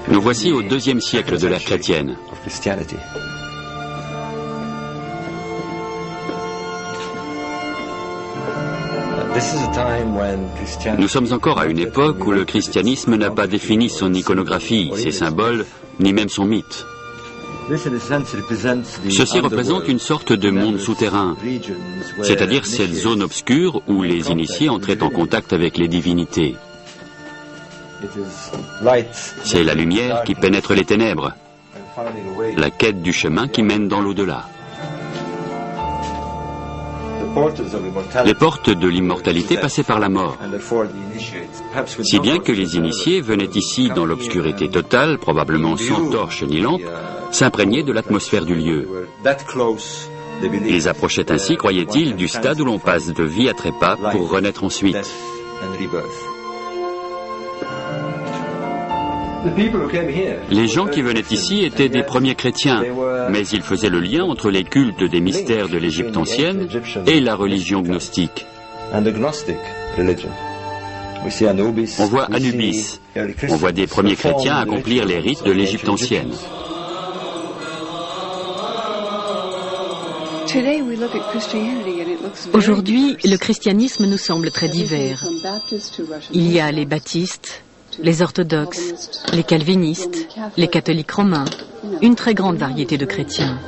Nous voici au IIe siècle de l'ère chrétienne. Nous sommes encore à une époque où le christianisme n'a pas défini son iconographie, ses symboles, ni même son mythe. Ceci représente une sorte de monde souterrain, c'est-à-dire cette zone obscure où les initiés entraient en contact avec les divinités. C'est la lumière qui pénètre les ténèbres, la quête du chemin qui mène dans l'au-delà. Les portes de l'immortalité passaient par la mort, si bien que les initiés venaient ici dans l'obscurité totale, probablement sans torche ni lampe, s'imprégner de l'atmosphère du lieu. Ils approchaient ainsi, croyaient-ils, du stade où l'on passe de vie à trépas pour renaître ensuite. Les gens qui venaient ici étaient des premiers chrétiens, mais ils faisaient le lien entre les cultes des mystères de l'Égypte ancienne et la religion gnostique. On voit Anubis, on voit des premiers chrétiens accomplir les rites de l'Égypte ancienne. Aujourd'hui, le christianisme nous semble très divers. Il y a les baptistes, les orthodoxes, les calvinistes, les catholiques romains, une très grande variété de chrétiens.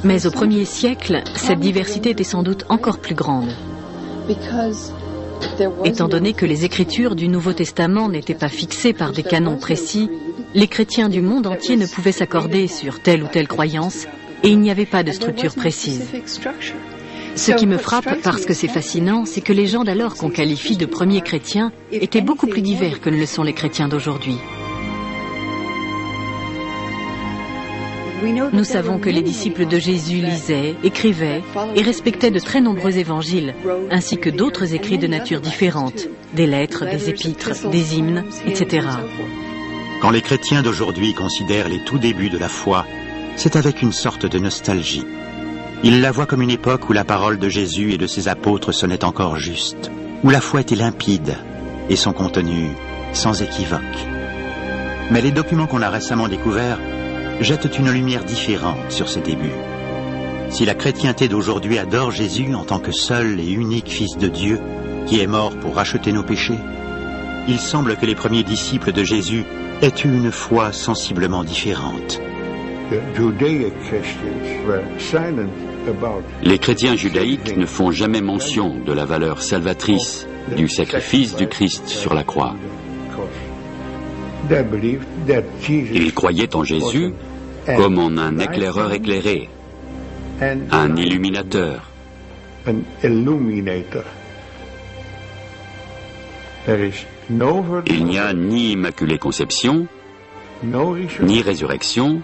Mais au 1er siècle, cette diversité était sans doute encore plus grande. Étant donné que les écritures du Nouveau Testament n'étaient pas fixées par des canons précis, les chrétiens du monde entier ne pouvaient s'accorder sur telle ou telle croyance et il n'y avait pas de structure précise. Ce qui me frappe, parce que c'est fascinant, c'est que les gens d'alors qu'on qualifie de premiers chrétiens étaient beaucoup plus divers que ne le sont les chrétiens d'aujourd'hui. Nous savons que les disciples de Jésus lisaient, écrivaient et respectaient de très nombreux évangiles, ainsi que d'autres écrits de nature différente, des lettres, des épîtres, des hymnes, etc. Quand les chrétiens d'aujourd'hui considèrent les tout débuts de la foi, c'est avec une sorte de nostalgie. Ils la voient comme une époque où la parole de Jésus et de ses apôtres sonnait encore juste, où la foi était limpide et son contenu sans équivoque. Mais les documents qu'on a récemment découverts jettent une lumière différente sur ses débuts. Si la chrétienté d'aujourd'hui adore Jésus en tant que seul et unique Fils de Dieu, qui est mort pour racheter nos péchés, il semble que les premiers disciples de Jésus aient eu une foi sensiblement différente. Les chrétiens judaïques ne font jamais mention de la valeur salvatrice du sacrifice du Christ sur la croix. Ils croyaient en Jésus comme en un éclaireur éclairé, un illuminateur. Il n'y a ni Immaculée Conception, ni résurrection,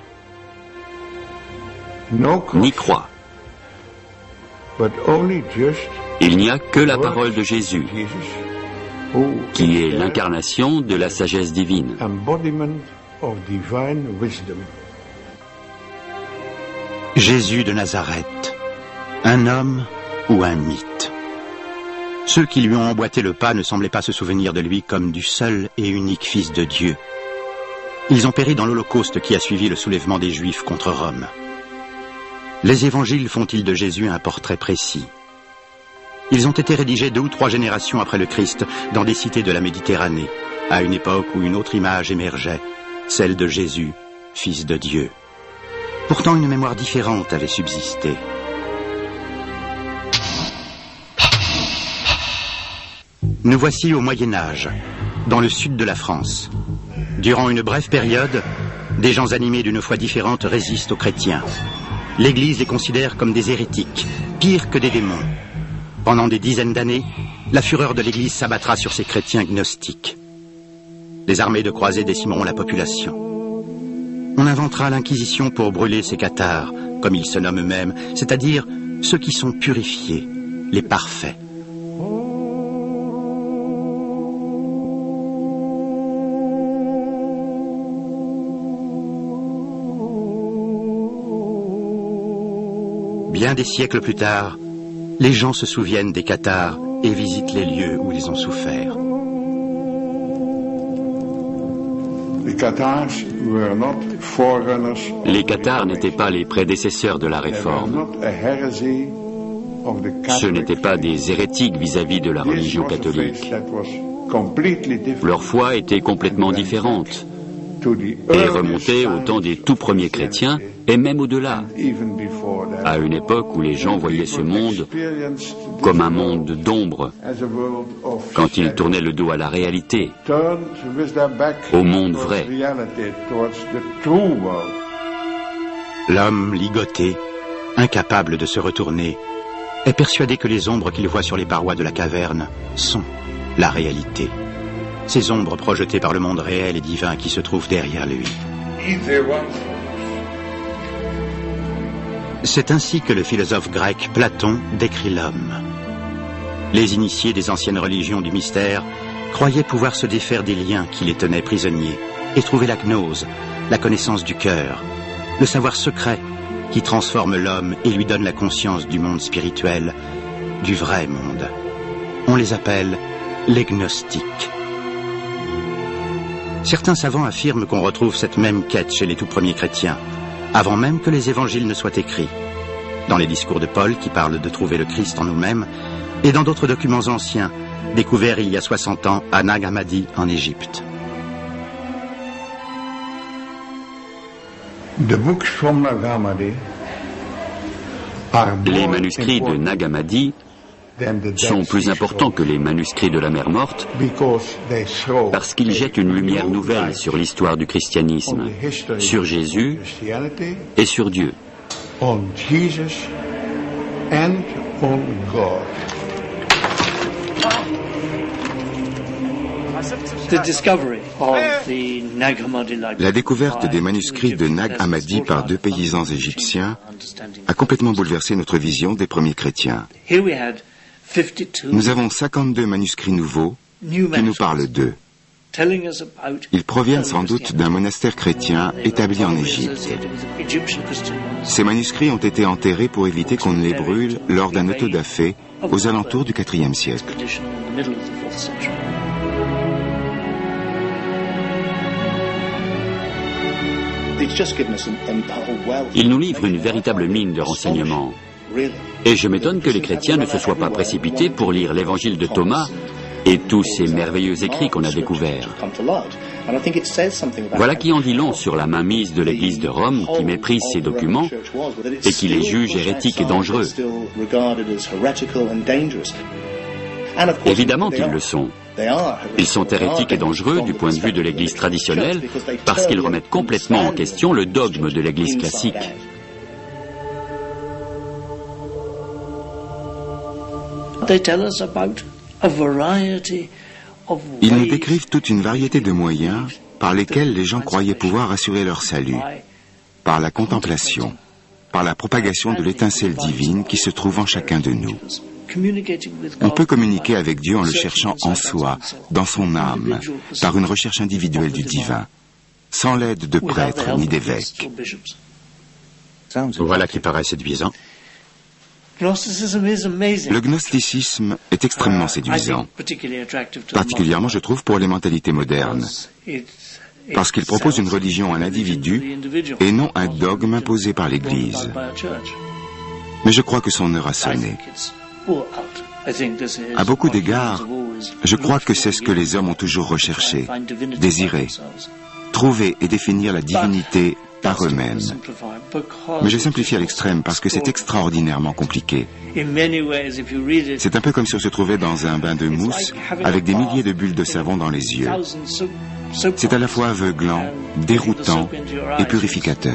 ni croix. Il n'y a que la parole de Jésus, qui est l'incarnation de la sagesse divine. Jésus de Nazareth, un homme ou un mythe? Ceux qui lui ont emboîté le pas ne semblaient pas se souvenir de lui comme du seul et unique Fils de Dieu. Ils ont péri dans l'Holocauste qui a suivi le soulèvement des Juifs contre Rome. Les évangiles font-ils de Jésus un portrait précis? Ils ont été rédigés 2 ou 3 générations après le Christ dans des cités de la Méditerranée, à une époque où une autre image émergeait, celle de Jésus, Fils de Dieu. Pourtant, une mémoire différente avait subsisté. Nous voici au Moyen-Âge, dans le sud de la France. Durant une brève période, des gens animés d'une foi différente résistent aux chrétiens. L'Église les considère comme des hérétiques, pires que des démons. Pendant des dizaines d'années, la fureur de l'Église s'abattra sur ces chrétiens gnostiques. Les armées de croisés décimeront la population. On inventera l'Inquisition pour brûler ces cathares, comme ils se nomment eux-mêmes, c'est-à-dire ceux qui sont purifiés, les parfaits. Bien des siècles plus tard, les gens se souviennent des cathares et visitent les lieux où ils ont souffert. Les cathares n'étaient pas les prédécesseurs de la réforme. Ce n'étaient pas des hérétiques vis-à-vis de la religion catholique. Leur foi était complètement différente et remontait au temps des tout premiers chrétiens et même au-delà, à une époque où les gens voyaient ce monde comme un monde d'ombre, quand ils tournaient le dos à la réalité, au monde vrai. L'homme ligoté, incapable de se retourner, est persuadé que les ombres qu'il voit sur les parois de la caverne sont la réalité. Ces ombres projetées par le monde réel et divin qui se trouve derrière lui. C'est ainsi que le philosophe grec Platon décrit l'homme. Les initiés des anciennes religions du mystère croyaient pouvoir se défaire des liens qui les tenaient prisonniers et trouver la gnose, la connaissance du cœur, le savoir secret qui transforme l'homme et lui donne la conscience du monde spirituel, du vrai monde. On les appelle les gnostiques. Certains savants affirment qu'on retrouve cette même quête chez les tout premiers chrétiens, avant même que les évangiles ne soient écrits, dans les discours de Paul qui parlent de trouver le Christ en nous-mêmes, et dans d'autres documents anciens, découverts il y a 60 ans à Nag Hammadi en Égypte. Les manuscrits de Nag Hammadi sont plus importants que les manuscrits de la mer Morte parce qu'ils jettent une lumière nouvelle sur l'histoire du christianisme, sur Jésus et sur Dieu. La découverte des manuscrits de Nag Hammadi par 2 paysans égyptiens a complètement bouleversé notre vision des premiers chrétiens. Nous avons 52 manuscrits nouveaux qui nous parlent d'eux. Ils proviennent sans doute d'un monastère chrétien établi en Égypte. Ces manuscrits ont été enterrés pour éviter qu'on ne les brûle lors d'un autodafé aux alentours du IVe siècle. Ils nous livrent une véritable mine de renseignements. Et je m'étonne que les chrétiens ne se soient pas précipités pour lire l'évangile de Thomas et tous ces merveilleux écrits qu'on a découverts. Voilà qui en dit long sur la mainmise de l'Église de Rome qui méprise ces documents et qui les juge hérétiques et dangereux. Évidemment qu'ils le sont. Ils sont hérétiques et dangereux du point de vue de l'Église traditionnelle parce qu'ils remettent complètement en question le dogme de l'Église classique. Ils nous décrivent toute une variété de moyens par lesquels les gens croyaient pouvoir assurer leur salut, par la contemplation, par la propagation de l'étincelle divine qui se trouve en chacun de nous. On peut communiquer avec Dieu en le cherchant en soi, dans son âme, par une recherche individuelle du divin, sans l'aide de prêtres ni d'évêques. Voilà qui paraît séduisant. Le gnosticisme est extrêmement séduisant, particulièrement je trouve pour les mentalités modernes, parce qu'il propose une religion à l'individu et non un dogme imposé par l'Église. Mais je crois que son heure a sonné. À beaucoup d'égards, je crois que c'est ce que les hommes ont toujours recherché, désiré, trouver et définir la divinité par eux-mêmes. Mais je simplifie à l'extrême parce que c'est extraordinairement compliqué. C'est un peu comme si on se trouvait dans un bain de mousse avec des milliers de bulles de savon dans les yeux. C'est à la fois aveuglant, déroutant et purificateur.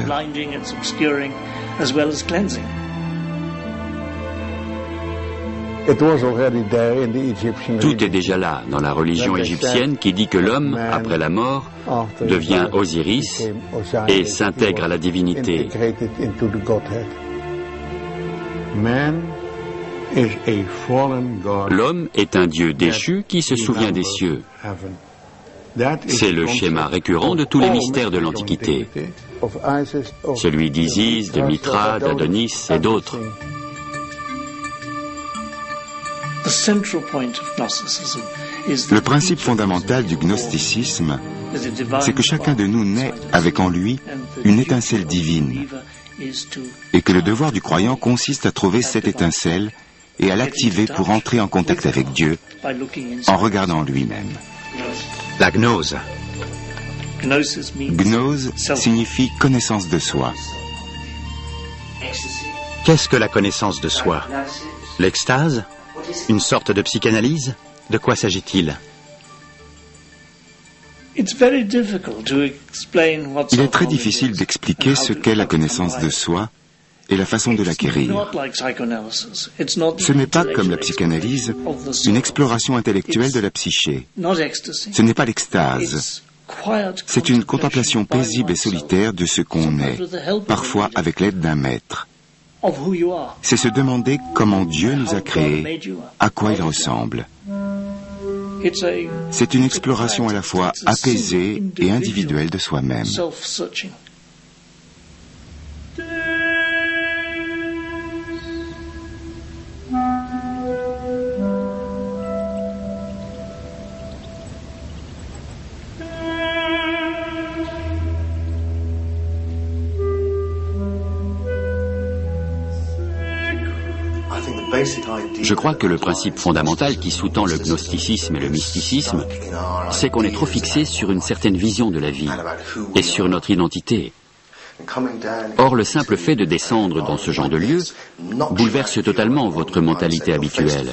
Tout est déjà là dans la religion égyptienne qui dit que l'homme, après la mort, devient Osiris et s'intègre à la divinité. L'homme est un dieu déchu qui se souvient des cieux. C'est le schéma récurrent de tous les mystères de l'Antiquité. Celui d'Isis, de Mithra, d'Adonis et d'autres. Le principe fondamental du gnosticisme, c'est que chacun de nous naît avec en lui une étincelle divine, et que le devoir du croyant consiste à trouver cette étincelle et à l'activer pour entrer en contact avec Dieu en regardant lui-même. La gnose. Gnose signifie connaissance de soi. Qu'est-ce que la connaissance de soi? L'extase? Une sorte de psychanalyse? De quoi s'agit-il? Il est très difficile d'expliquer ce qu'est la connaissance de soi et la façon de l'acquérir. Ce n'est pas, comme la psychanalyse, une exploration intellectuelle de la psyché. Ce n'est pas l'extase. C'est une contemplation paisible et solitaire de ce qu'on est, parfois avec l'aide d'un maître. C'est se demander comment Dieu nous a créés, à quoi il ressemble. C'est une exploration à la fois apaisée et individuelle de soi-même. Je crois que le principe fondamental qui sous-tend le gnosticisme et le mysticisme, c'est qu'on est trop fixé sur une certaine vision de la vie et sur notre identité. Or, le simple fait de descendre dans ce genre de lieu bouleverse totalement votre mentalité habituelle.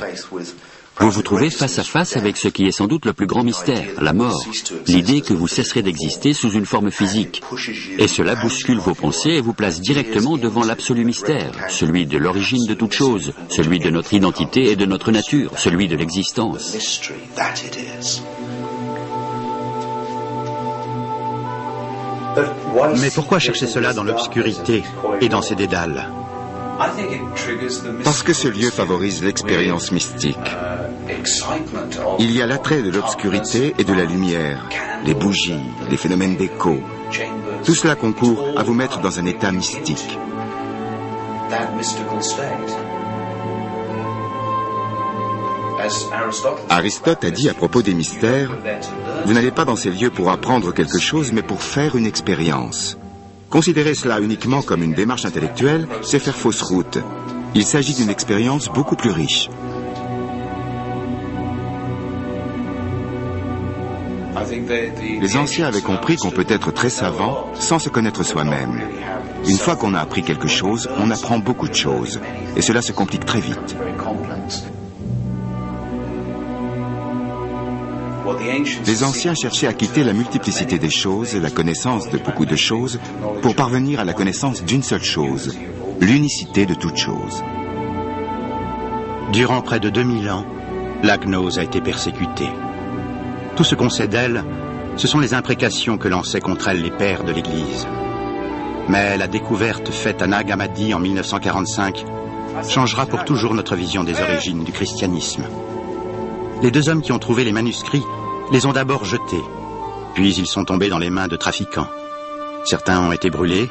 Vous vous trouvez face à face avec ce qui est sans doute le plus grand mystère, la mort, l'idée que vous cesserez d'exister sous une forme physique. Et cela bouscule vos pensées et vous place directement devant l'absolu mystère, celui de l'origine de toute chose, celui de notre identité et de notre nature, celui de l'existence. Mais pourquoi chercher cela dans l'obscurité et dans ces dédales? Parce que ce lieu favorise l'expérience mystique. Il y a l'attrait de l'obscurité et de la lumière, les bougies, les phénomènes d'écho. Tout cela concourt à vous mettre dans un état mystique. Aristote a dit à propos des mystères, vous n'allez pas dans ces lieux pour apprendre quelque chose, mais pour faire une expérience. Considérer cela uniquement comme une démarche intellectuelle, c'est faire fausse route. Il s'agit d'une expérience beaucoup plus riche. Les anciens avaient compris qu'on peut être très savant sans se connaître soi-même. Une fois qu'on a appris quelque chose, on apprend beaucoup de choses. Et cela se complique très vite. Les anciens cherchaient à quitter la multiplicité des choses et la connaissance de beaucoup de choses pour parvenir à la connaissance d'une seule chose, l'unicité de toute chose. Durant près de 2000 ans, la gnose a été persécutée. Tout ce qu'on sait d'elle, ce sont les imprécations que lançaient contre elle les pères de l'Église. Mais la découverte faite à Nag Hammadi en 1945 changera pour toujours notre vision des origines du christianisme. Les deux hommes qui ont trouvé les manuscrits les ont d'abord jetés, puis ils sont tombés dans les mains de trafiquants. Certains ont été brûlés,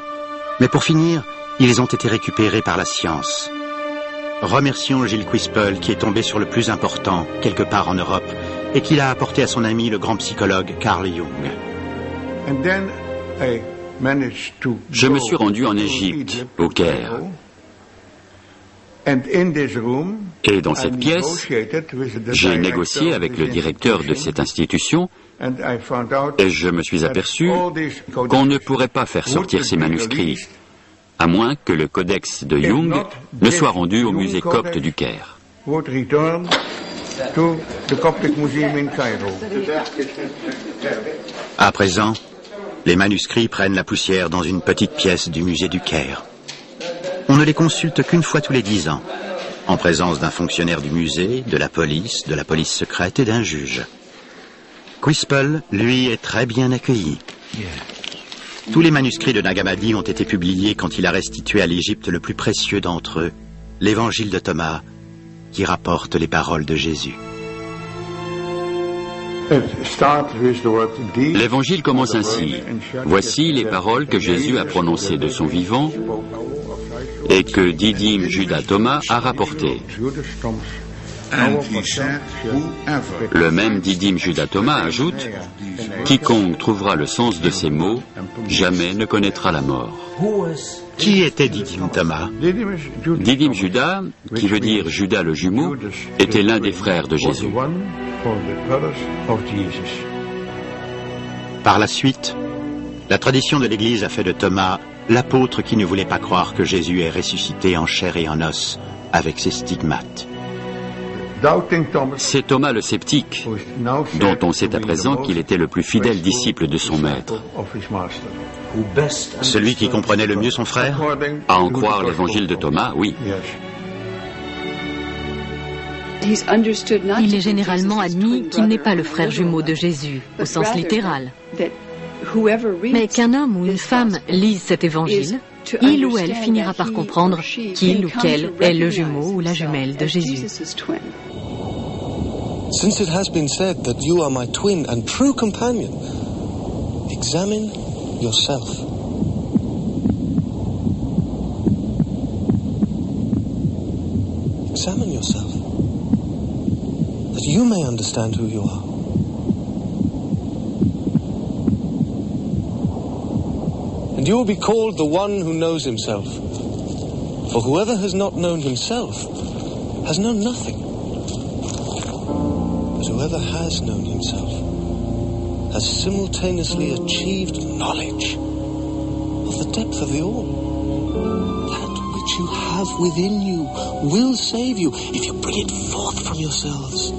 mais pour finir, ils ont été récupérés par la science. Remercions Gilles Quispel qui est tombé sur le plus important, quelque part en Europe, et qui l'a apporté à son ami le grand psychologue Carl Jung. Je me suis rendu en Égypte, au Caire. Et dans cette pièce, j'ai négocié avec le directeur de cette institution et je me suis aperçu qu'on ne pourrait pas faire sortir ces manuscrits, à moins que le codex de Jung ne soit rendu au musée copte du Caire. À présent, les manuscrits prennent la poussière dans une petite pièce du musée du Caire. On ne les consulte qu'une fois tous les 10 ans, en présence d'un fonctionnaire du musée, de la police secrète et d'un juge. Quispel, lui, est très bien accueilli. Tous les manuscrits de Nag Hammadi ont été publiés quand il a restitué à l'Égypte le plus précieux d'entre eux, l'évangile de Thomas, qui rapporte les paroles de Jésus. L'évangile commence ainsi. Voici les paroles que Jésus a prononcées de son vivant et que Didyme Judas Thomas a rapportées. Le même Didyme Judas Thomas ajoute « Quiconque trouvera le sens de ces mots, jamais ne connaîtra la mort. » Qui était Didyme Thomas? Didyme Judas, qui veut dire Judas le jumeau, était l'un des frères de Jésus. Par la suite, la tradition de l'Église a fait de Thomas l'apôtre qui ne voulait pas croire que Jésus est ressuscité en chair et en os avec ses stigmates. C'est Thomas le sceptique, dont on sait à présent qu'il était le plus fidèle disciple de son maître. Celui qui comprenait le mieux son frère? À en croire l'évangile de Thomas, oui. Il est généralement admis qu'il n'est pas le frère jumeau de Jésus, au sens littéral. Mais qu'un homme ou une femme lise cet évangile, il ou elle finira par comprendre qu'il ou qu'elle est le jumeau ou la jumelle de Jésus. Since it has been said that you are my twin and true companion, examine yourself. Examine yourself, that you may understand who you are. And you will be called the one who knows himself. For whoever has not known himself has known nothing. But whoever has known himself has simultaneously achieved knowledge of the depth of the all. That which you have within you will save you if you bring it forth from yourselves.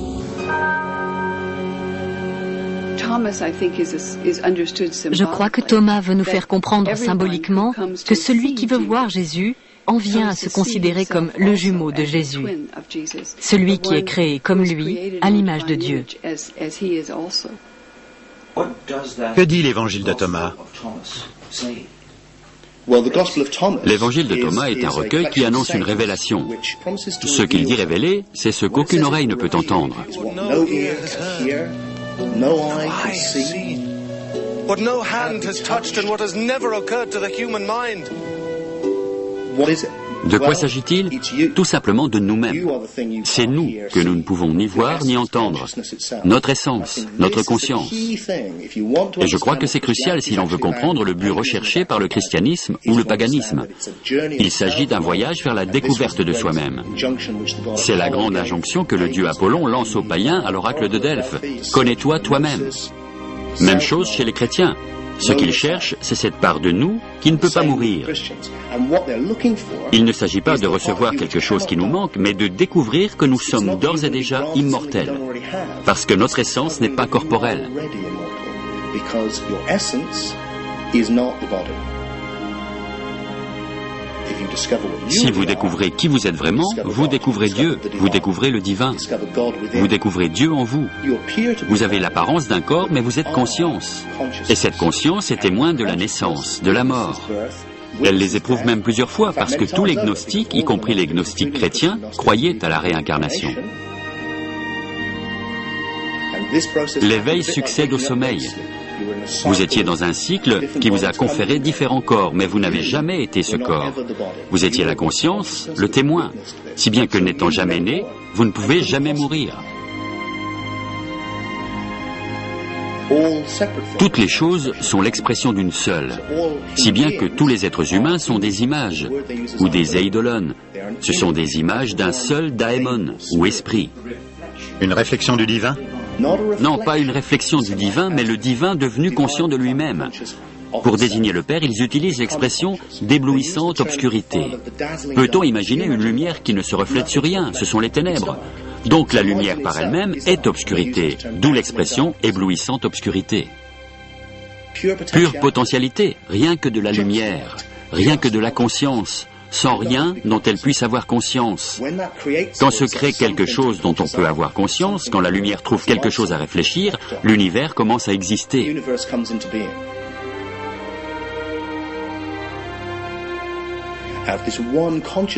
Je crois que Thomas veut nous faire comprendre symboliquement que celui qui veut voir Jésus en vient à se considérer comme le jumeau de Jésus, celui qui est créé comme lui, à l'image de Dieu. Que dit l'évangile de Thomas? L'évangile de Thomas est un recueil qui annonce une révélation. Ce qu'il dit révéler, c'est ce qu'aucune oreille ne peut entendre. No eye can see. What no hand has touched and what has never occurred to the human mind. What is it? De quoi s'agit-il? Tout simplement de nous-mêmes. C'est nous que nous ne pouvons ni voir ni entendre. Notre essence, notre conscience. Et je crois que c'est crucial si l'on veut comprendre le but recherché par le christianisme ou le paganisme. Il s'agit d'un voyage vers la découverte de soi-même. C'est la grande injonction que le dieu Apollon lance aux païens à l'oracle de Delphes. Connais-toi toi-même. Même chose chez les chrétiens. Ce qu'ils cherchent, c'est cette part de nous qui ne peut pas mourir. Il ne s'agit pas de recevoir quelque chose qui nous manque, mais de découvrir que nous sommes d'ores et déjà immortels, parce que notre essence n'est pas corporelle. Si vous découvrez qui vous êtes vraiment, vous découvrez Dieu, vous découvrez le divin. Vous découvrez Dieu en vous. Vous avez l'apparence d'un corps, mais vous êtes conscience. Et cette conscience est témoin de la naissance, de la mort. Elle les éprouve même plusieurs fois, parce que tous les gnostiques, y compris les gnostiques chrétiens, croyaient à la réincarnation. L'éveil succède au sommeil. Vous étiez dans un cycle qui vous a conféré différents corps, mais vous n'avez jamais été ce corps. Vous étiez la conscience, le témoin, si bien que n'étant jamais né, vous ne pouvez jamais mourir. Toutes les choses sont l'expression d'une seule, si bien que tous les êtres humains sont des images, ou des eidolon. Ce sont des images d'un seul daemon, ou esprit. Une réflexion du divin? Non, pas une réflexion du divin, mais le divin devenu conscient de lui-même. Pour désigner le Père, ils utilisent l'expression d'éblouissante obscurité. Peut-on imaginer une lumière qui ne se reflète sur rien? Ce sont les ténèbres. Donc la lumière par elle-même est obscurité, d'où l'expression éblouissante obscurité. Pure potentialité, rien que de la lumière, rien que de la conscience, sans rien dont elle puisse avoir conscience. Quand se crée quelque chose dont on peut avoir conscience, quand la lumière trouve quelque chose à réfléchir, l'univers commence à exister.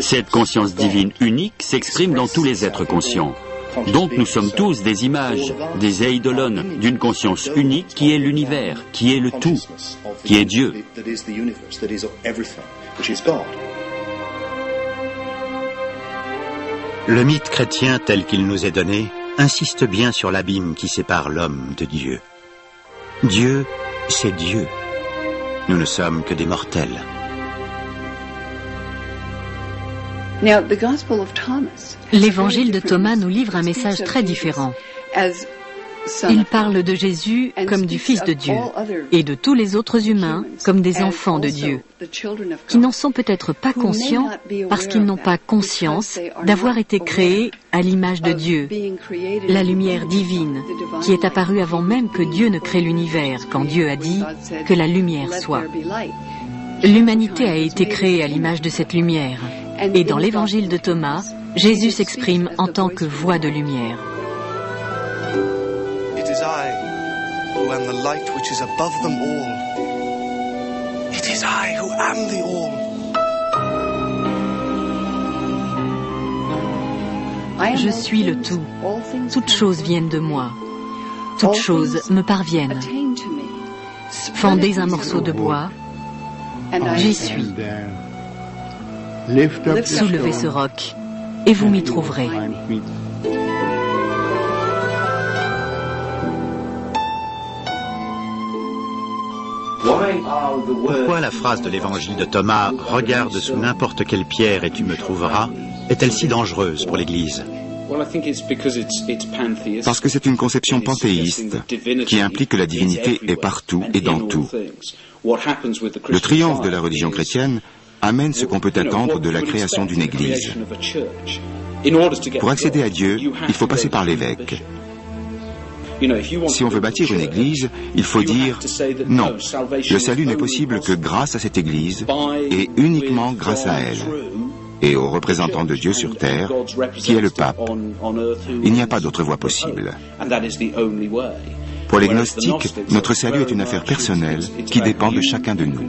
Cette conscience divine unique s'exprime dans tous les êtres conscients. Donc nous sommes tous des images, des eidolon d'une conscience unique qui est l'univers, qui est le tout, qui est Dieu. Le mythe chrétien tel qu'il nous est donné insiste bien sur l'abîme qui sépare l'homme de Dieu. Dieu, c'est Dieu. Nous ne sommes que des mortels. L'évangile de Thomas nous livre un message très différent. Il parle de Jésus comme du Fils de Dieu et de tous les autres humains comme des enfants de Dieu, qui n'en sont peut-être pas conscients parce qu'ils n'ont pas conscience d'avoir été créés à l'image de Dieu, la lumière divine, qui est apparue avant même que Dieu ne crée l'univers, quand Dieu a dit que la lumière soit. L'humanité a été créée à l'image de cette lumière, et dans l'évangile de Thomas, Jésus s'exprime en tant que voix de lumière. It is I who am the light which is above them all. It is I who am the all. Je suis le tout. Toutes choses viennent de moi. Toutes choses me parviennent. Fendez un morceau de bois. J'y suis. Soulevez ce roc et vous m'y trouverez. Pourquoi la phrase de l'évangile de Thomas « Regarde sous n'importe quelle pierre et tu me trouveras » est-elle si dangereuse pour l'Église? Parce que c'est une conception panthéiste qui implique que la divinité est partout et dans tout. Le triomphe de la religion chrétienne amène ce qu'on peut attendre de la création d'une Église. Pour accéder à Dieu, il faut passer par l'évêque. Si on veut bâtir une église, il faut dire non, le salut n'est possible que grâce à cette église et uniquement grâce à elle et aux représentants de Dieu sur terre, qui est le pape. Il n'y a pas d'autre voie possible. Pour les gnostiques, notre salut est une affaire personnelle qui dépend de chacun de nous.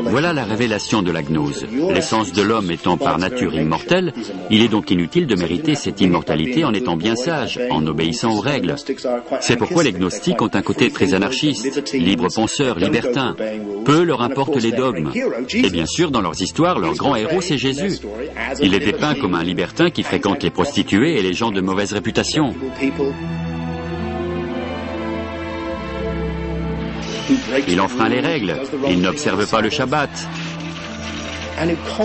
Voilà la révélation de la gnose. L'essence de l'homme étant par nature immortelle, il est donc inutile de mériter cette immortalité en étant bien sage, en obéissant aux règles. C'est pourquoi les gnostiques ont un côté très anarchiste, libre-penseur, libertin. Peu leur importent les dogmes. Et bien sûr, dans leurs histoires, leur grand héros, c'est Jésus. Il est dépeint comme un libertin qui fréquente les prostituées et les gens de mauvaise réputation. Il enfreint les règles, il n'observe pas le Shabbat.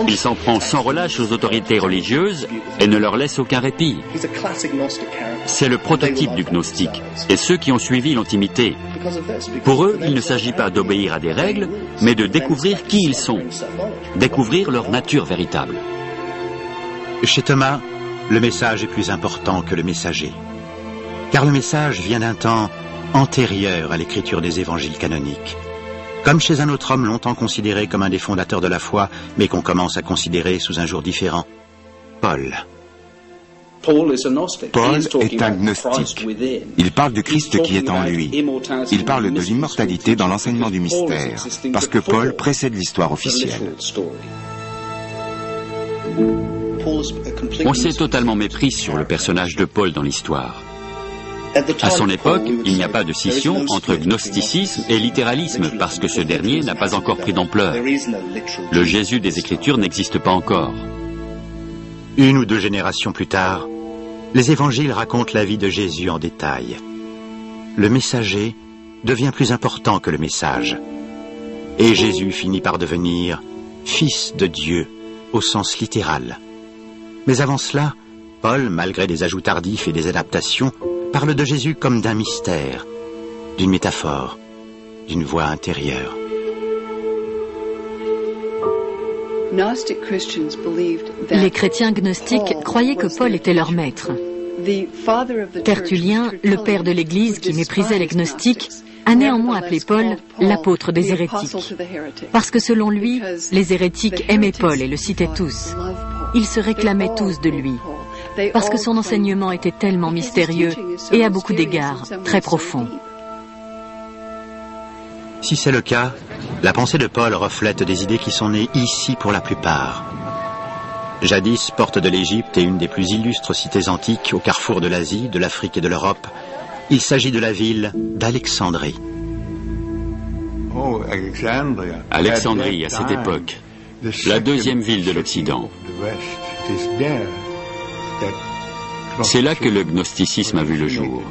Il s'en prend sans relâche aux autorités religieuses et ne leur laisse aucun répit. C'est le prototype du gnostique, et ceux qui ont suivi l'ont imité. Pour eux, il ne s'agit pas d'obéir à des règles, mais de découvrir qui ils sont, découvrir leur nature véritable. Chez Thomas, le message est plus important que le messager, car le message vient d'un temps antérieur à l'écriture des évangiles canoniques. Comme chez un autre homme longtemps considéré comme un des fondateurs de la foi, mais qu'on commence à considérer sous un jour différent, Paul. Paul est un gnostique. Il parle du Christ qui est en lui. Il parle de l'immortalité dans l'enseignement du mystère, parce que Paul précède l'histoire officielle. On s'est totalement mépris sur le personnage de Paul dans l'histoire. À son époque, il n'y a pas de scission entre gnosticisme et littéralisme parce que ce dernier n'a pas encore pris d'ampleur. Le Jésus des Écritures n'existe pas encore. Une ou deux générations plus tard, les évangiles racontent la vie de Jésus en détail. Le messager devient plus important que le message. Et Jésus finit par devenir fils de Dieu au sens littéral. Mais avant cela, Paul, malgré des ajouts tardifs et des adaptations, parle de Jésus comme d'un mystère, d'une métaphore, d'une voix intérieure. Les chrétiens gnostiques croyaient que Paul était leur maître. Tertullien, le père de l'Église qui méprisait les gnostiques, a néanmoins appelé Paul l'apôtre des hérétiques, parce que selon lui, les hérétiques aimaient Paul et le citaient tous. Ils se réclamaient tous de lui, parce que son enseignement était tellement mystérieux et à beaucoup d'égards très profond. Si c'est le cas, la pensée de Paul reflète des idées qui sont nées ici pour la plupart. Jadis, porte de l'Égypte et une des plus illustres cités antiques au carrefour de l'Asie, de l'Afrique et de l'Europe, il s'agit de la ville d'Alexandrie. Alexandrie, à cette époque, la deuxième ville de l'Occident. C'est là que le gnosticisme a vu le jour.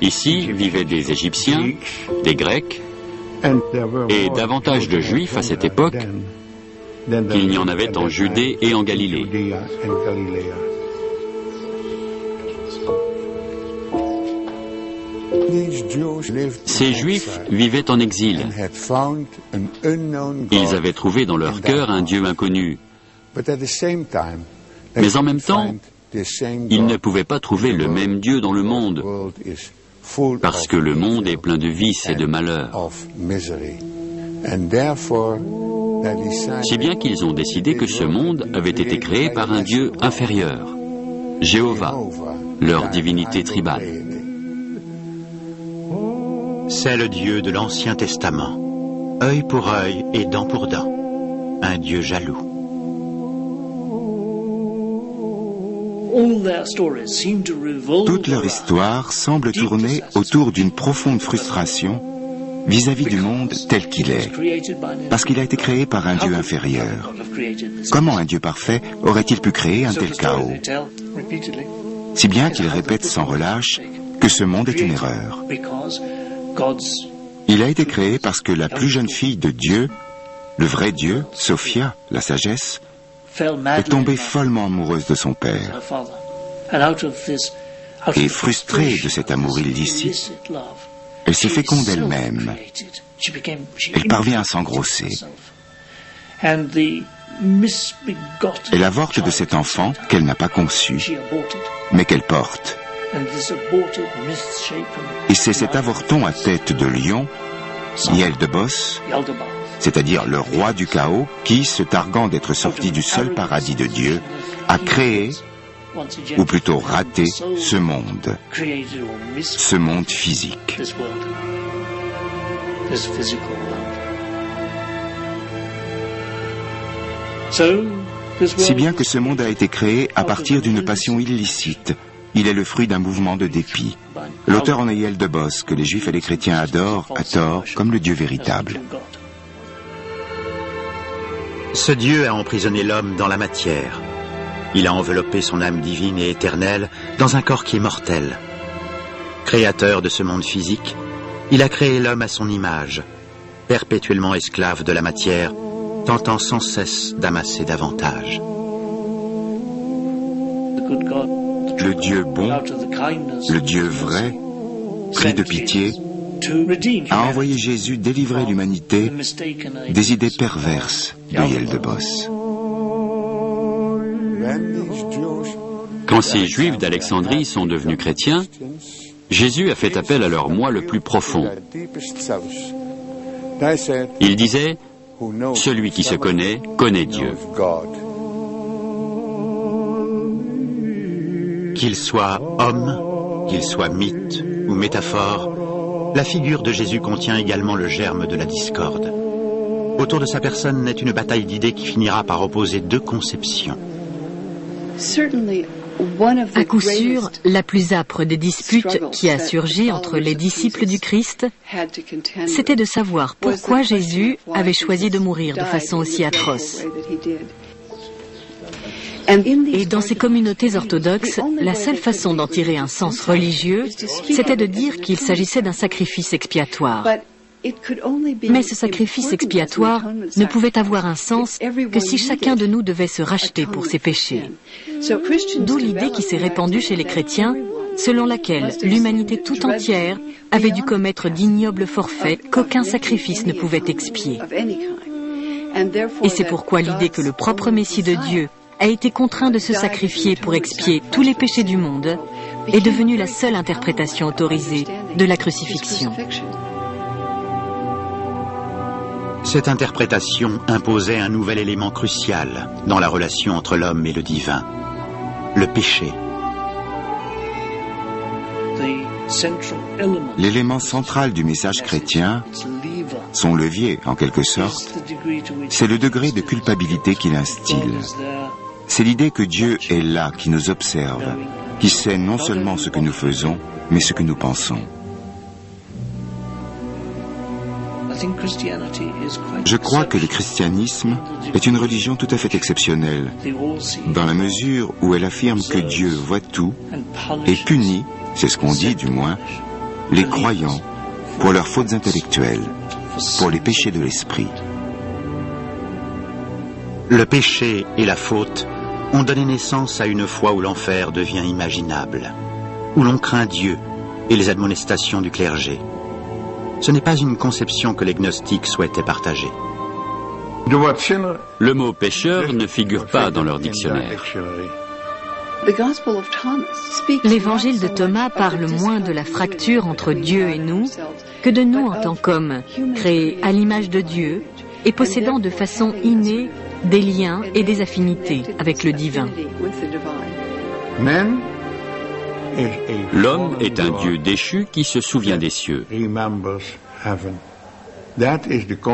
Ici vivaient des Égyptiens, des Grecs, et davantage de Juifs à cette époque qu'il n'y en avait en Judée et en Galilée. Ces Juifs vivaient en exil. Ils avaient trouvé dans leur cœur un Dieu inconnu. Mais en même temps, ils ne pouvaient pas trouver le même Dieu dans le monde, parce que le monde est plein de vices et de malheurs. Si bien qu'ils ont décidé que ce monde avait été créé par un Dieu inférieur, Jéhovah, leur divinité tribale. C'est le Dieu de l'Ancien Testament, œil pour œil et dent pour dent, un Dieu jaloux. Toute leur histoire semble tourner autour d'une profonde frustration vis-à-vis du monde tel qu'il est, parce qu'il a été créé par un Dieu inférieur. Comment un Dieu parfait aurait-il pu créer un tel chaos? Si bien qu'ils répètent sans relâche que ce monde est une erreur. Il a été créé parce que la plus jeune fille de Dieu, le vrai Dieu, Sophia, la sagesse, est tombée follement amoureuse de son père. Et frustrée de cet amour illicite, elle se féconde elle-même. Elle parvient à s'engrosser. Elle avorte de cet enfant qu'elle n'a pas conçu, mais qu'elle porte. Et c'est cet avorton à tête de lion, Yaldabaoth, c'est-à-dire le roi du chaos, qui, se targuant d'être sorti du seul paradis de Dieu, a créé, ou plutôt raté, ce monde physique. Si bien que ce monde a été créé à partir d'une passion illicite. Il est le fruit d'un mouvement de dépit. L'auteur en est Yaldabaoth, que les Juifs et les chrétiens adorent, à tort, comme le Dieu véritable. Ce Dieu a emprisonné l'homme dans la matière. Il a enveloppé son âme divine et éternelle dans un corps qui est mortel. Créateur de ce monde physique, il a créé l'homme à son image, perpétuellement esclave de la matière, tentant sans cesse d'amasser davantage. Le Dieu bon, le Dieu vrai, pris de pitié, a envoyé Jésus délivrer l'humanité des idées perverses de Yaldabaoth. Quand ces Juifs d'Alexandrie sont devenus chrétiens, Jésus a fait appel à leur moi le plus profond. Il disait, « Celui qui se connaît, connaît Dieu. » Qu'il soit homme, qu'il soit mythe ou métaphore, la figure de Jésus contient également le germe de la discorde. Autour de sa personne naît une bataille d'idées qui finira par opposer deux conceptions. À coup sûr, la plus âpre des disputes qui a surgi entre les disciples du Christ, c'était de savoir pourquoi Jésus avait choisi de mourir de façon aussi atroce. Et dans ces communautés orthodoxes, la seule façon d'en tirer un sens religieux, c'était de dire qu'il s'agissait d'un sacrifice expiatoire. Mais ce sacrifice expiatoire ne pouvait avoir un sens que si chacun de nous devait se racheter pour ses péchés. D'où l'idée qui s'est répandue chez les chrétiens, selon laquelle l'humanité tout entière avait dû commettre d'ignobles forfaits qu'aucun sacrifice ne pouvait expier. Et c'est pourquoi l'idée que le propre Messie de Dieu a été contraint de se sacrifier pour expier tous les péchés du monde est devenue la seule interprétation autorisée de la crucifixion. Cette interprétation imposait un nouvel élément crucial dans la relation entre l'homme et le divin, le péché. L'élément central du message chrétien, son levier en quelque sorte, c'est le degré de culpabilité qu'il instille. C'est l'idée que Dieu est là, qui nous observe, qui sait non seulement ce que nous faisons, mais ce que nous pensons. Je crois que le christianisme est une religion tout à fait exceptionnelle, dans la mesure où elle affirme que Dieu voit tout et punit, c'est ce qu'on dit du moins, les croyants pour leurs fautes intellectuelles, pour les péchés de l'esprit. Le péché et la faute ont donné naissance à une foi où l'enfer devient imaginable, où l'on craint Dieu et les admonestations du clergé. Ce n'est pas une conception que les gnostiques souhaitaient partager. Le mot pécheur ne figure pas dans leur dictionnaire. L'évangile de Thomas parle moins de la fracture entre Dieu et nous que de nous en tant qu'hommes, créés à l'image de Dieu et possédant de façon innée des liens et des affinités avec le divin. L'homme est un Dieu déchu qui se souvient des cieux.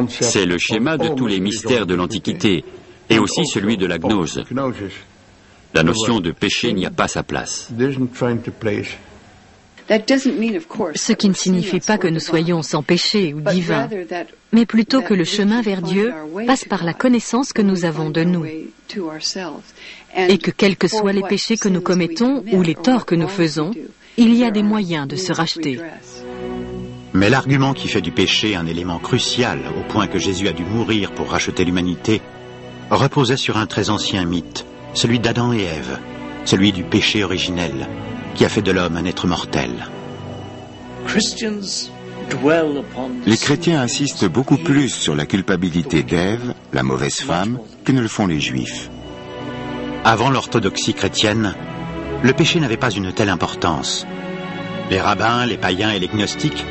C'est le schéma de tous les mystères de l'Antiquité et aussi celui de la gnose. La notion de péché n'y a pas sa place. Ce qui ne signifie pas que nous soyons sans péché ou divins, mais plutôt que le chemin vers Dieu passe par la connaissance que nous avons de nous, et que quels que soient les péchés que nous commettons ou les torts que nous faisons, il y a des moyens de se racheter. Mais l'argument qui fait du péché un élément crucial au point que Jésus a dû mourir pour racheter l'humanité reposait sur un très ancien mythe, celui d'Adam et Ève, celui du péché originel, qui a fait de l'homme un être mortel. Les chrétiens insistent beaucoup plus sur la culpabilité d'Ève, la mauvaise femme, que ne le font les juifs. Avant l'orthodoxie chrétienne, le péché n'avait pas une telle importance. Les rabbins, les païens et les gnostiques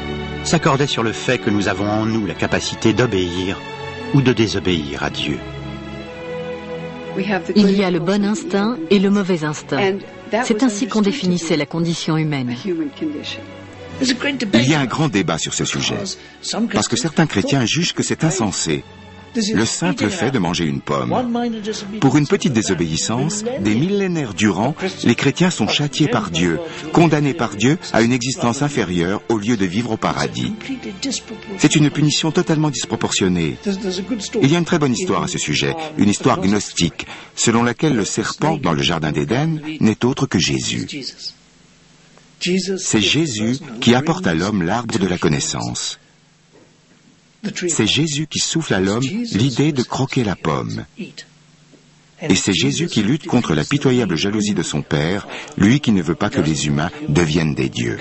s'accordaient sur le fait que nous avons en nous la capacité d'obéir ou de désobéir à Dieu. Il y a le bon instinct et le mauvais instinct. C'est ainsi qu'on définissait la condition humaine. Il y a un grand débat sur ce sujet, parce que certains chrétiens jugent que c'est insensé, le simple fait de manger une pomme. Pour une petite désobéissance, des millénaires durant, les chrétiens sont châtiés par Dieu, condamnés par Dieu à une existence inférieure au lieu de vivre au paradis. C'est une punition totalement disproportionnée. Il y a une très bonne histoire à ce sujet, une histoire gnostique, selon laquelle le serpent dans le jardin d'Éden n'est autre que Jésus. C'est Jésus qui apporte à l'homme l'arbre de la connaissance. C'est Jésus qui souffle à l'homme l'idée de croquer la pomme. Et c'est Jésus qui lutte contre la pitoyable jalousie de son Père, lui qui ne veut pas que les humains deviennent des dieux.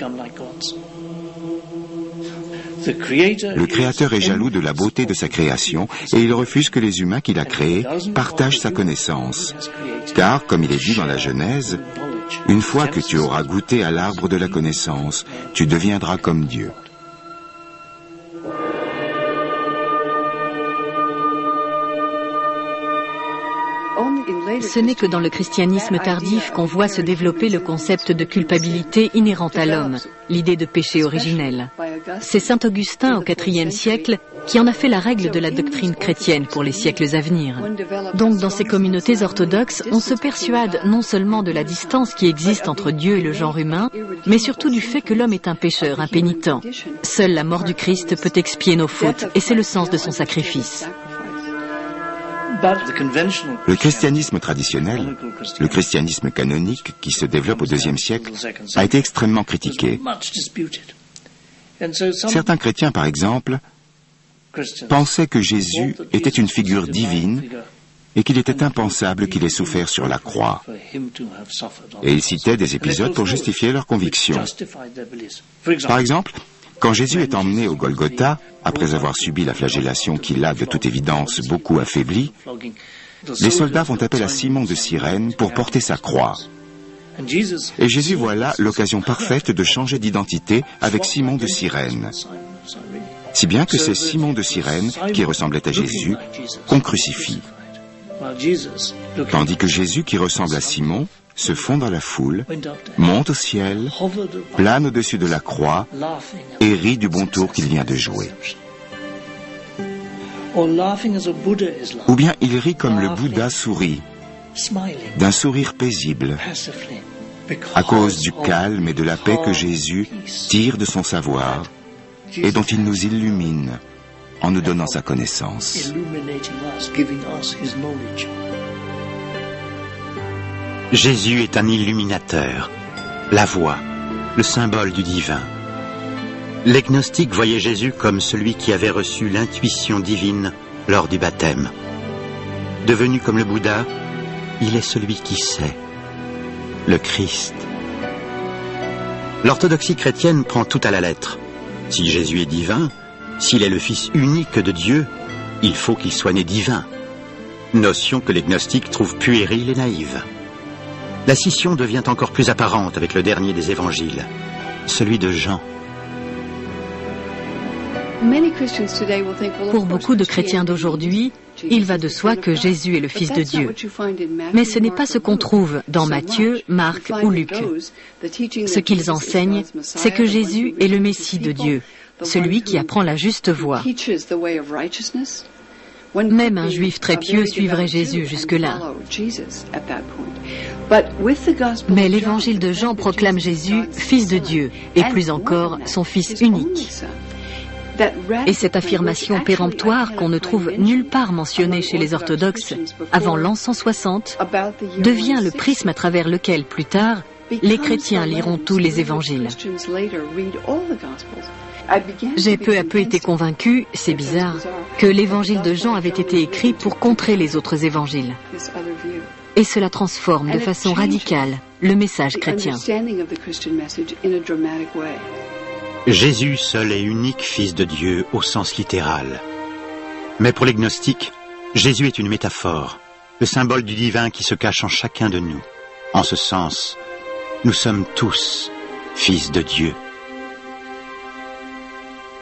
Le Créateur est jaloux de la beauté de sa création et il refuse que les humains qu'il a créés partagent sa connaissance. Car, comme il est dit dans la Genèse, une fois que tu auras goûté à l'arbre de la connaissance, tu deviendras comme Dieu. Ce n'est que dans le christianisme tardif qu'on voit se développer le concept de culpabilité inhérente à l'homme, l'idée de péché originel. C'est saint Augustin au IVe siècle qui en a fait la règle de la doctrine chrétienne pour les siècles à venir. Donc dans ces communautés orthodoxes, on se persuade non seulement de la distance qui existe entre Dieu et le genre humain, mais surtout du fait que l'homme est un pécheur impénitent. Seule la mort du Christ peut expier nos fautes et c'est le sens de son sacrifice. Le christianisme traditionnel, le christianisme canonique qui se développe au IIe siècle, a été extrêmement critiqué. Certains chrétiens, par exemple, pensaient que Jésus était une figure divine et qu'il était impensable qu'il ait souffert sur la croix. Et ils citaient des épisodes pour justifier leur conviction. Par exemple, quand Jésus est emmené au Golgotha, après avoir subi la flagellation qui l'a de toute évidence beaucoup affaibli, les soldats font appel à Simon de Cyrène pour porter sa croix. Et Jésus voit là l'occasion parfaite de changer d'identité avec Simon de Cyrène. Si bien que c'est Simon de Cyrène, qui ressemblait à Jésus, qu'on crucifie. Tandis que Jésus, qui ressemble à Simon, se fond dans la foule, monte au ciel, plane au-dessus de la croix et rit du bon tour qu'il vient de jouer. Ou bien il rit comme le Bouddha sourit, d'un sourire paisible, à cause du calme et de la paix que Jésus tire de son savoir et dont il nous illumine en nous donnant sa connaissance. Jésus est un illuminateur, la voix, le symbole du divin. Les gnostiques voyaient Jésus comme celui qui avait reçu l'intuition divine lors du baptême. Devenu comme le Bouddha, il est celui qui sait, le Christ. L'orthodoxie chrétienne prend tout à la lettre. Si Jésus est divin, s'il est le Fils unique de Dieu, il faut qu'il soit né divin. Notion que les gnostiques trouvent puérile et naïve. La scission devient encore plus apparente avec le dernier des évangiles, celui de Jean. Pour beaucoup de chrétiens d'aujourd'hui, il va de soi que Jésus est le Fils de Dieu. Mais ce n'est pas ce qu'on trouve dans Matthieu, Marc ou Luc. Ce qu'ils enseignent, c'est que Jésus est le Messie de Dieu, celui qui apprend la juste voie. Même un juif très pieux suivrait Jésus jusque-là. Mais l'évangile de Jean proclame Jésus Fils de Dieu, et plus encore, son Fils unique. Et cette affirmation péremptoire qu'on ne trouve nulle part mentionnée chez les orthodoxes avant l'an 160 devient le prisme à travers lequel, plus tard, les chrétiens liront tous les évangiles. J'ai peu à peu été convaincu, c'est bizarre, que l'évangile de Jean avait été écrit pour contrer les autres évangiles. Et cela transforme de façon radicale le message chrétien. Jésus seul est unique Fils de Dieu au sens littéral. Mais pour les gnostiques, Jésus est une métaphore, le symbole du divin qui se cache en chacun de nous. En ce sens, nous sommes tous fils de Dieu.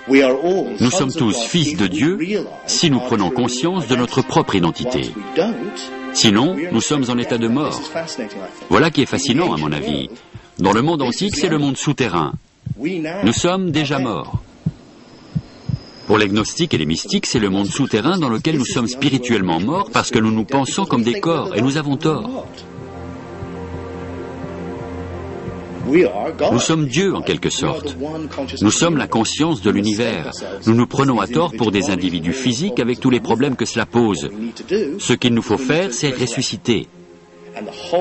Nous sommes tous fils de Dieu si nous prenons conscience de notre propre identité. Sinon, nous sommes en état de mort. Voilà qui est fascinant à mon avis. Dans le monde antique, c'est le monde souterrain. Nous sommes déjà morts. Pour les gnostiques et les mystiques, c'est le monde souterrain dans lequel nous sommes spirituellement morts parce que nous nous pensons comme des corps et nous avons tort. Nous sommes Dieu en quelque sorte. Nous sommes la conscience de l'univers. Nous nous prenons à tort pour des individus physiques avec tous les problèmes que cela pose. Ce qu'il nous faut faire, c'est ressusciter.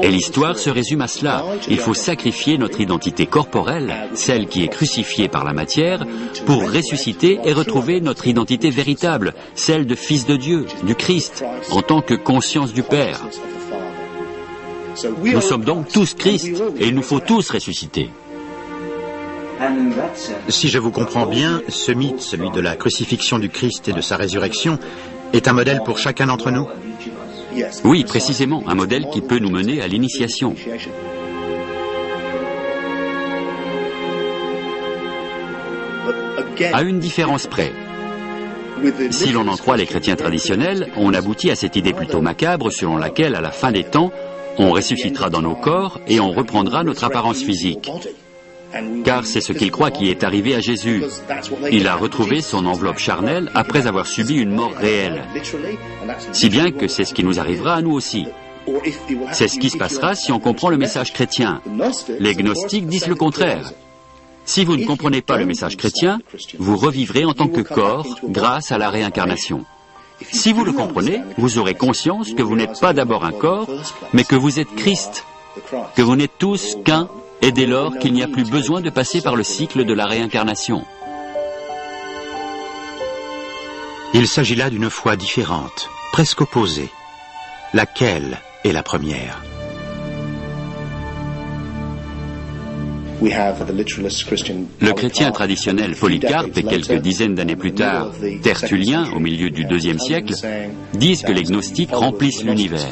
Et l'histoire se résume à cela. Il faut sacrifier notre identité corporelle, celle qui est crucifiée par la matière, pour ressusciter et retrouver notre identité véritable, celle de Fils de Dieu, du Christ, en tant que conscience du Père. Nous sommes donc tous Christ, et il nous faut tous ressusciter. Si je vous comprends bien, ce mythe, celui de la crucifixion du Christ et de sa résurrection, est un modèle pour chacun d'entre nous? Oui, précisément, un modèle qui peut nous mener à l'initiation. À une différence près. Si l'on en croit les chrétiens traditionnels, on aboutit à cette idée plutôt macabre selon laquelle, à la fin des temps, on ressuscitera dans nos corps et on reprendra notre apparence physique. Car c'est ce qu'ils croient qui est arrivé à Jésus. Il a retrouvé son enveloppe charnelle après avoir subi une mort réelle. Si bien que c'est ce qui nous arrivera à nous aussi. C'est ce qui se passera si on comprend le message chrétien. Les gnostiques disent le contraire. Si vous ne comprenez pas le message chrétien, vous revivrez en tant que corps grâce à la réincarnation. Si vous le comprenez, vous aurez conscience que vous n'êtes pas d'abord un corps, mais que vous êtes Christ, que vous n'êtes tous qu'un, et dès lors qu'il n'y a plus besoin de passer par le cycle de la réincarnation. Il s'agit là d'une foi différente, presque opposée. Laquelle est la première? Le chrétien traditionnel Polycarpe et quelques dizaines d'années plus tard, Tertullien, au milieu du IIe siècle, disent que les gnostiques remplissent l'univers.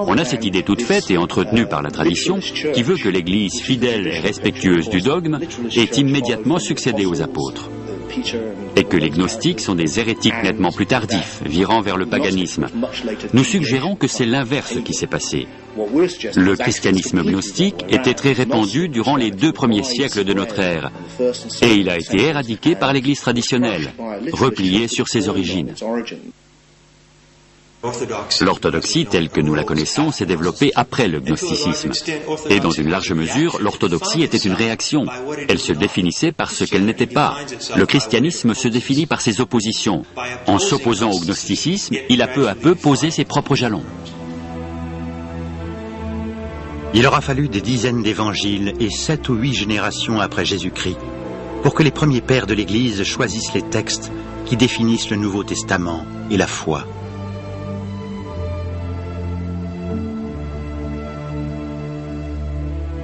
On a cette idée toute faite et entretenue par la tradition qui veut que l'Église, fidèle et respectueuse du dogme, ait immédiatement succédé aux apôtres. Et que les gnostiques sont des hérétiques nettement plus tardifs, virant vers le paganisme. Nous suggérons que c'est l'inverse qui s'est passé. Le christianisme gnostique était très répandu durant les 2 premiers siècles de notre ère, et il a été éradiqué par l'Église traditionnelle, repliée sur ses origines. L'orthodoxie telle que nous la connaissons s'est développée après le gnosticisme. Et dans une large mesure, l'orthodoxie était une réaction. Elle se définissait par ce qu'elle n'était pas. Le christianisme se définit par ses oppositions. En s'opposant au gnosticisme, il a peu à peu posé ses propres jalons. Il aura fallu des dizaines d'évangiles et 7 ou 8 générations après Jésus-Christ pour que les premiers pères de l'Église choisissent les textes qui définissent le Nouveau Testament et la foi.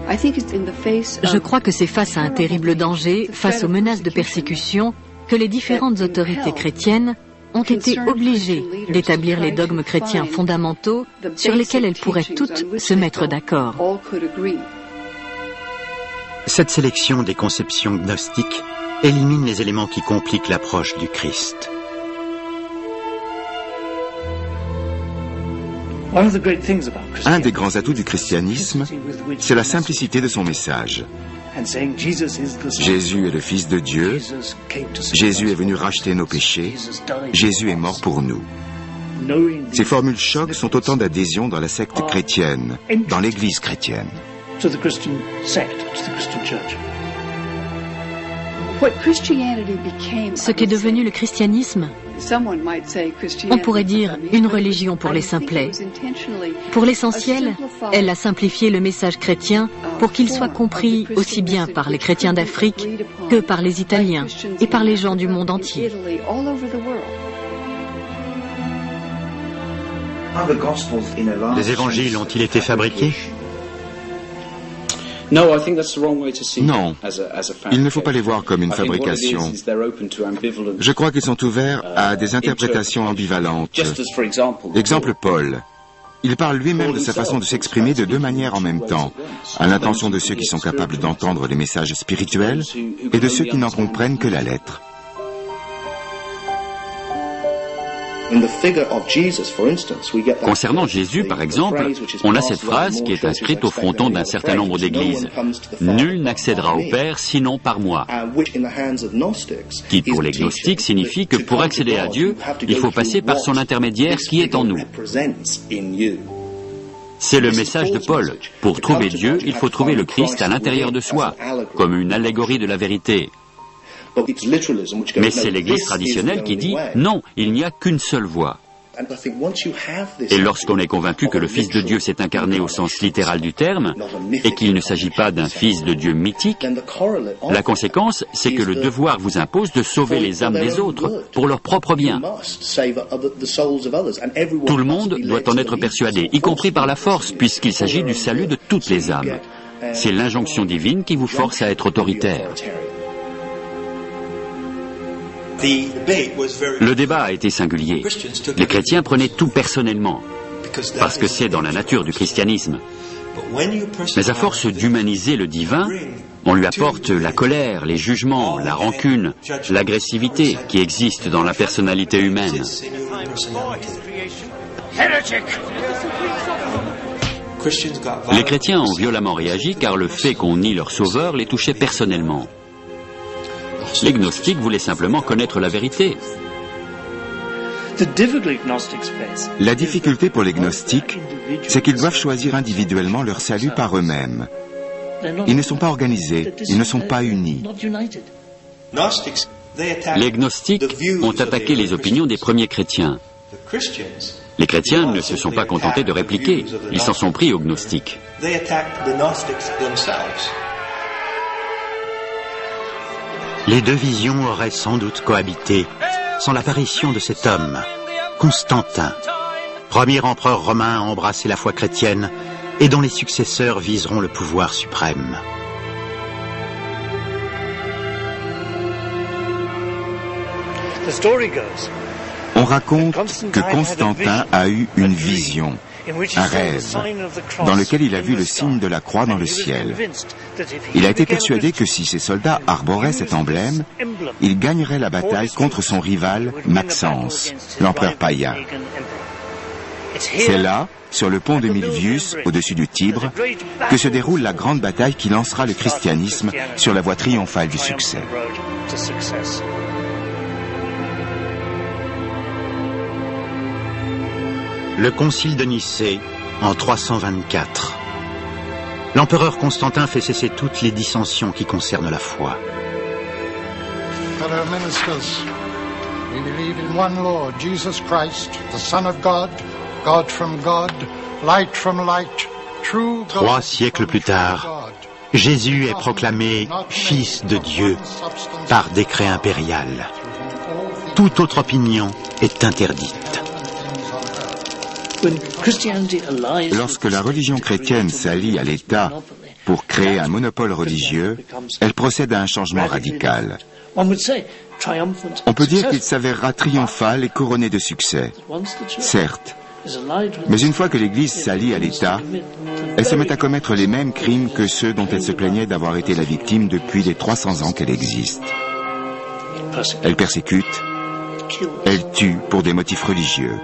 Je crois que c'est face à un terrible danger, face aux menaces de persécution, que les différentes autorités chrétiennes ont été obligées d'établir les dogmes chrétiens fondamentaux sur lesquels elles pourraient toutes se mettre d'accord. Cette sélection des conceptions gnostiques élimine les éléments qui compliquent l'approche du Christ. Un des grands atouts du christianisme, c'est la simplicité de son message. Jésus est le Fils de Dieu, Jésus est venu racheter nos péchés, Jésus est mort pour nous. Ces formules choc sont autant d'adhésions dans la secte chrétienne, dans l'Église chrétienne. Ce qu'est devenu le christianisme, on pourrait dire une religion pour les simplets. Pour l'essentiel, elle a simplifié le message chrétien pour qu'il soit compris aussi bien par les chrétiens d'Afrique que par les Italiens et par les gens du monde entier. Les évangiles ont-ils été fabriqués ? Non, il ne faut pas les voir comme une fabrication. Je crois qu'ils sont ouverts à des interprétations ambivalentes. Exemple Paul. Il parle lui-même de sa façon de s'exprimer de deux manières en même temps, à l'intention de ceux qui sont capables d'entendre les messages spirituels et de ceux qui n'en comprennent que la lettre. Concernant Jésus, par exemple, on a cette phrase qui est inscrite au fronton d'un certain nombre d'églises. « Nul n'accédera au Père sinon par moi », qui pour les gnostiques signifie que pour accéder à Dieu, il faut passer par son intermédiaire qui est en nous. C'est le message de Paul. Pour trouver Dieu, il faut trouver le Christ à l'intérieur de soi, comme une allégorie de la vérité. Mais c'est l'Église traditionnelle qui dit « Non, il n'y a qu'une seule voie ». Et lorsqu'on est convaincu que le Fils de Dieu s'est incarné au sens littéral du terme, et qu'il ne s'agit pas d'un Fils de Dieu mythique, la conséquence, c'est que le devoir vous impose de sauver les âmes des autres pour leur propre bien. Tout le monde doit en être persuadé, y compris par la force, puisqu'il s'agit du salut de toutes les âmes. C'est l'injonction divine qui vous force à être autoritaire. Le débat a été singulier. Les chrétiens prenaient tout personnellement, parce que c'est dans la nature du christianisme. Mais à force d'humaniser le divin, on lui apporte la colère, les jugements, la rancune, l'agressivité qui existent dans la personnalité humaine. Les chrétiens ont violemment réagi car le fait qu'on nie leur sauveur les touchait personnellement. Les gnostiques voulaient simplement connaître la vérité. La difficulté pour les gnostiques, c'est qu'ils doivent choisir individuellement leur salut par eux-mêmes. Ils ne sont pas organisés, ils ne sont pas unis. Les gnostiques ont attaqué les opinions des premiers chrétiens. Les chrétiens ne se sont pas contentés de répliquer, ils s'en sont pris aux gnostiques. Les deux visions auraient sans doute cohabité sans l'apparition de cet homme, Constantin, premier empereur romain à embrasser la foi chrétienne et dont les successeurs viseront le pouvoir suprême. On raconte que Constantin a eu une vision, un rêve, dans lequel il a vu le signe de la croix dans le ciel. Il a été persuadé que si ses soldats arboraient cet emblème, il gagnerait la bataille contre son rival Maxence, l'empereur païen. C'est là, sur le pont de Milvius, au-dessus du Tibre, que se déroule la grande bataille qui lancera le christianisme sur la voie triomphale du succès. Le concile de Nicée, en 324. L'empereur Constantin fait cesser toutes les dissensions qui concernent la foi. Fellow ministers, we believe in one Lord, Jesus Christ, the Son of God, God from God, light from light, true God. 3 siècles plus tard, Jésus est proclamé Fils de Dieu par décret impérial. Toute autre opinion est interdite. Lorsque la religion chrétienne s'allie à l'État pour créer un monopole religieux, elle procède à un changement radical. On peut dire qu'il s'avérera triomphal et couronné de succès. Certes, mais une fois que l'Église s'allie à l'État, elle se met à commettre les mêmes crimes que ceux dont elle se plaignait d'avoir été la victime depuis les 300 ans qu'elle existe. Elle persécute, elle tue pour des motifs religieux.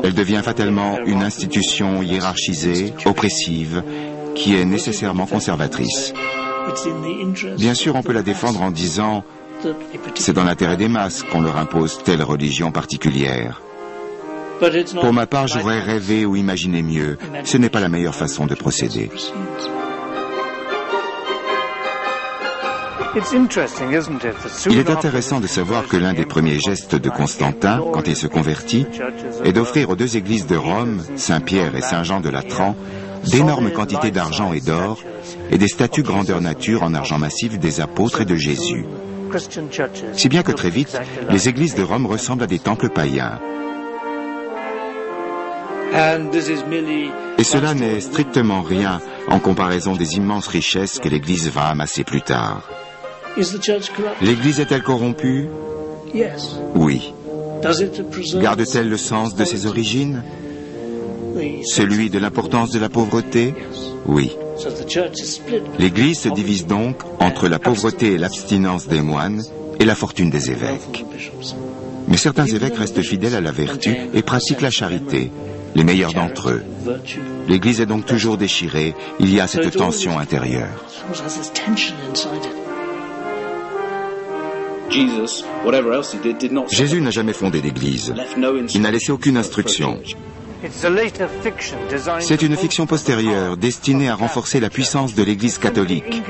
Elle devient fatalement une institution hiérarchisée, oppressive, qui est nécessairement conservatrice. Bien sûr, on peut la défendre en disant « c'est dans l'intérêt des masses qu'on leur impose telle religion particulière ». Pour ma part, j'aurais rêvé ou imaginé mieux. Ce n'est pas la meilleure façon de procéder. Il est intéressant de savoir que l'un des premiers gestes de Constantin, quand il se convertit, est d'offrir aux 2 églises de Rome, Saint-Pierre et Saint-Jean de Latran, d'énormes quantités d'argent et d'or et des statues grandeur nature en argent massif des apôtres et de Jésus. Si bien que très vite, les églises de Rome ressemblent à des temples païens. Et cela n'est strictement rien en comparaison des immenses richesses que l'Église va amasser plus tard. L'Église est-elle corrompue? Oui. Garde-t-elle le sens de ses origines? Celui de l'importance de la pauvreté? Oui. L'Église se divise donc entre la pauvreté et l'abstinence des moines et la fortune des évêques. Mais certains évêques restent fidèles à la vertu et pratiquent la charité, les meilleurs d'entre eux. L'Église est donc toujours déchirée, il y a cette tension intérieure. Jésus n'a jamais fondé d'église. Il n'a laissé aucune instruction. C'est une fiction postérieure destinée à renforcer la puissance de l'Église catholique.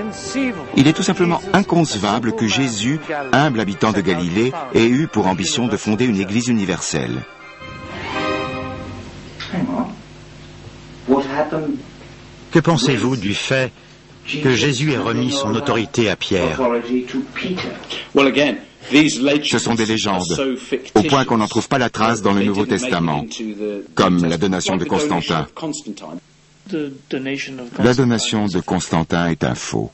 Il est tout simplement inconcevable que Jésus, humble habitant de Galilée, ait eu pour ambition de fonder une Église universelle. Que pensez-vous du fait que Jésus ait remis son autorité à Pierre? Ce sont des légendes, au point qu'on n'en trouve pas la trace dans le Nouveau Testament, comme la donation de Constantin. La donation de Constantin est un faux.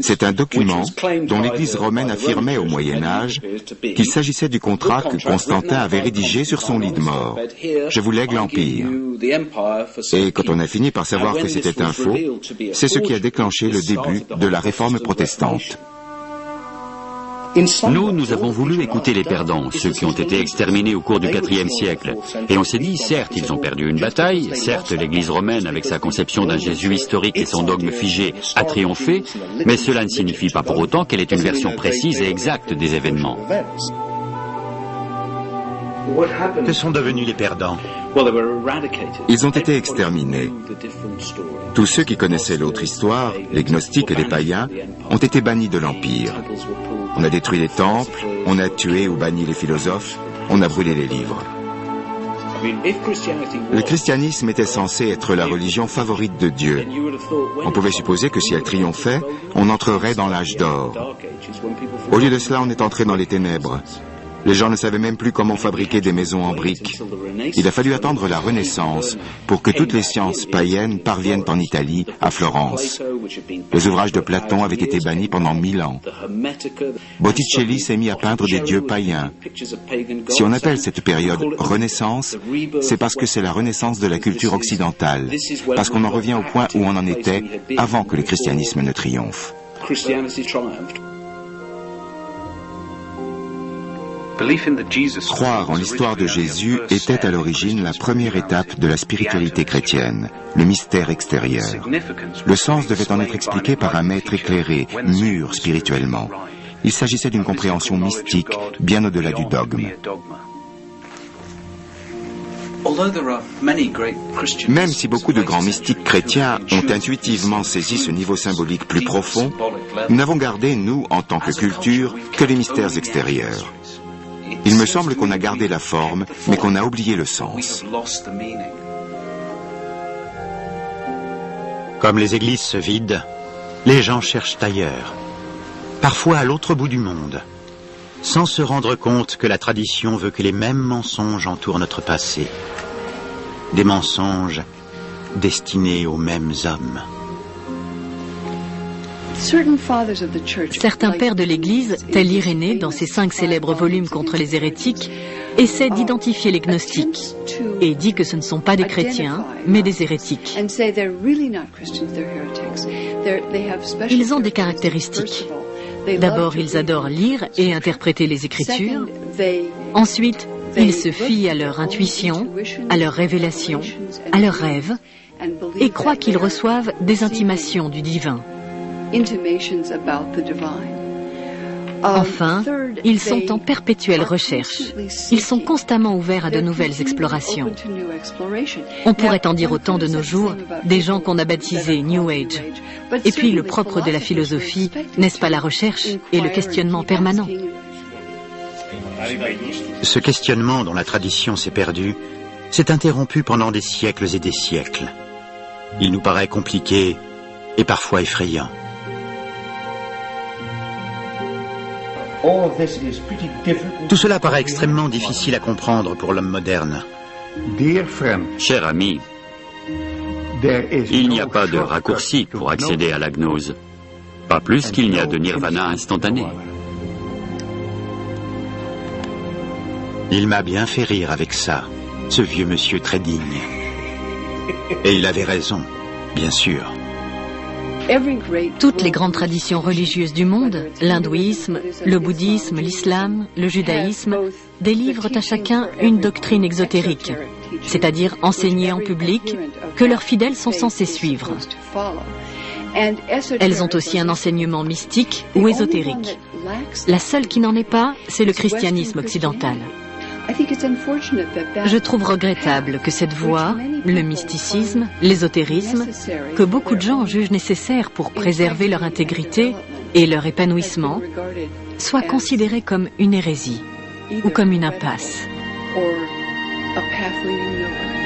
C'est un document dont l'Église romaine affirmait au Moyen-Âge qu'il s'agissait du contrat que Constantin avait rédigé sur son lit de mort. Je vous lègue l'Empire. Et quand on a fini par savoir que c'était un faux, c'est ce qui a déclenché le début de la réforme protestante. Nous avons voulu écouter les perdants, ceux qui ont été exterminés au cours du IVe siècle. Et on s'est dit, certes, ils ont perdu une bataille, certes, l'Église romaine, avec sa conception d'un Jésus historique et son dogme figé, a triomphé, mais cela ne signifie pas pour autant qu'elle est une version précise et exacte des événements. Que sont devenus les perdants? Ils ont été exterminés. Tous ceux qui connaissaient l'autre histoire, les gnostiques et les païens, ont été bannis de l'Empire. On a détruit les temples, on a tué ou banni les philosophes, on a brûlé les livres. Le christianisme était censé être la religion favorite de Dieu. On pouvait supposer que si elle triomphait, on entrerait dans l'âge d'or. Au lieu de cela, on est entré dans les ténèbres. Les gens ne savaient même plus comment fabriquer des maisons en briques. Il a fallu attendre la Renaissance pour que toutes les sciences païennes parviennent en Italie, à Florence. Les ouvrages de Platon avaient été bannis pendant 1000 ans. Botticelli s'est mis à peindre des dieux païens. Si on appelle cette période Renaissance, c'est parce que c'est la renaissance de la culture occidentale, parce qu'on en revient au point où on en était avant que le christianisme ne triomphe. Croire en l'histoire de Jésus était à l'origine la première étape de la spiritualité chrétienne, le mystère extérieur. Le sens devait en être expliqué par un maître éclairé, mûr spirituellement. Il s'agissait d'une compréhension mystique, bien au-delà du dogme. Même si beaucoup de grands mystiques chrétiens ont intuitivement saisi ce niveau symbolique plus profond, nous n'avons gardé, nous, en tant que culture, que les mystères extérieurs. Il me semble qu'on a gardé la forme, mais qu'on a oublié le sens. Comme les églises se vident, les gens cherchent ailleurs, parfois à l'autre bout du monde, sans se rendre compte que la tradition veut que les mêmes mensonges entourent notre passé. Des mensonges destinés aux mêmes hommes. Certains pères de l'Église, tel Irénée dans ses 5 célèbres volumes contre les hérétiques, essaient d'identifier les gnostiques et dit que ce ne sont pas des chrétiens, mais des hérétiques. Ils ont des caractéristiques. D'abord, ils adorent lire et interpréter les Écritures. Ensuite, ils se fient à leur intuition, à leurs révélations, à leurs rêves, et croient qu'ils reçoivent des intimations du divin. Enfin, ils sont en perpétuelle recherche. Ils sont constamment ouverts à de nouvelles explorations. On pourrait en dire autant de nos jours des gens qu'on a baptisés New Age. Et puis le propre de la philosophie, n'est-ce pas la recherche et le questionnement permanent? Ce questionnement dont la tradition s'est perdue s'est interrompu pendant des siècles et des siècles. Il nous paraît compliqué et parfois effrayant. Tout cela paraît extrêmement difficile à comprendre pour l'homme moderne. Cher ami, il n'y a pas de raccourci pour accéder à la gnose, pas plus qu'il n'y a de nirvana instantané. Il m'a bien fait rire avec ça, ce vieux monsieur très digne. Et il avait raison, bien sûr. Toutes les grandes traditions religieuses du monde, l'hindouisme, le bouddhisme, l'islam, le judaïsme, délivrent à chacun une doctrine exotérique, c'est-à-dire enseignée en public, que leurs fidèles sont censés suivre. Elles ont aussi un enseignement mystique ou ésotérique. La seule qui n'en est pas, c'est le christianisme occidental. Je trouve regrettable que cette voie, le mysticisme, l'ésotérisme, que beaucoup de gens jugent nécessaire pour préserver leur intégrité et leur épanouissement, soit considérée comme une hérésie ou comme une impasse. Or a path leading nowhere.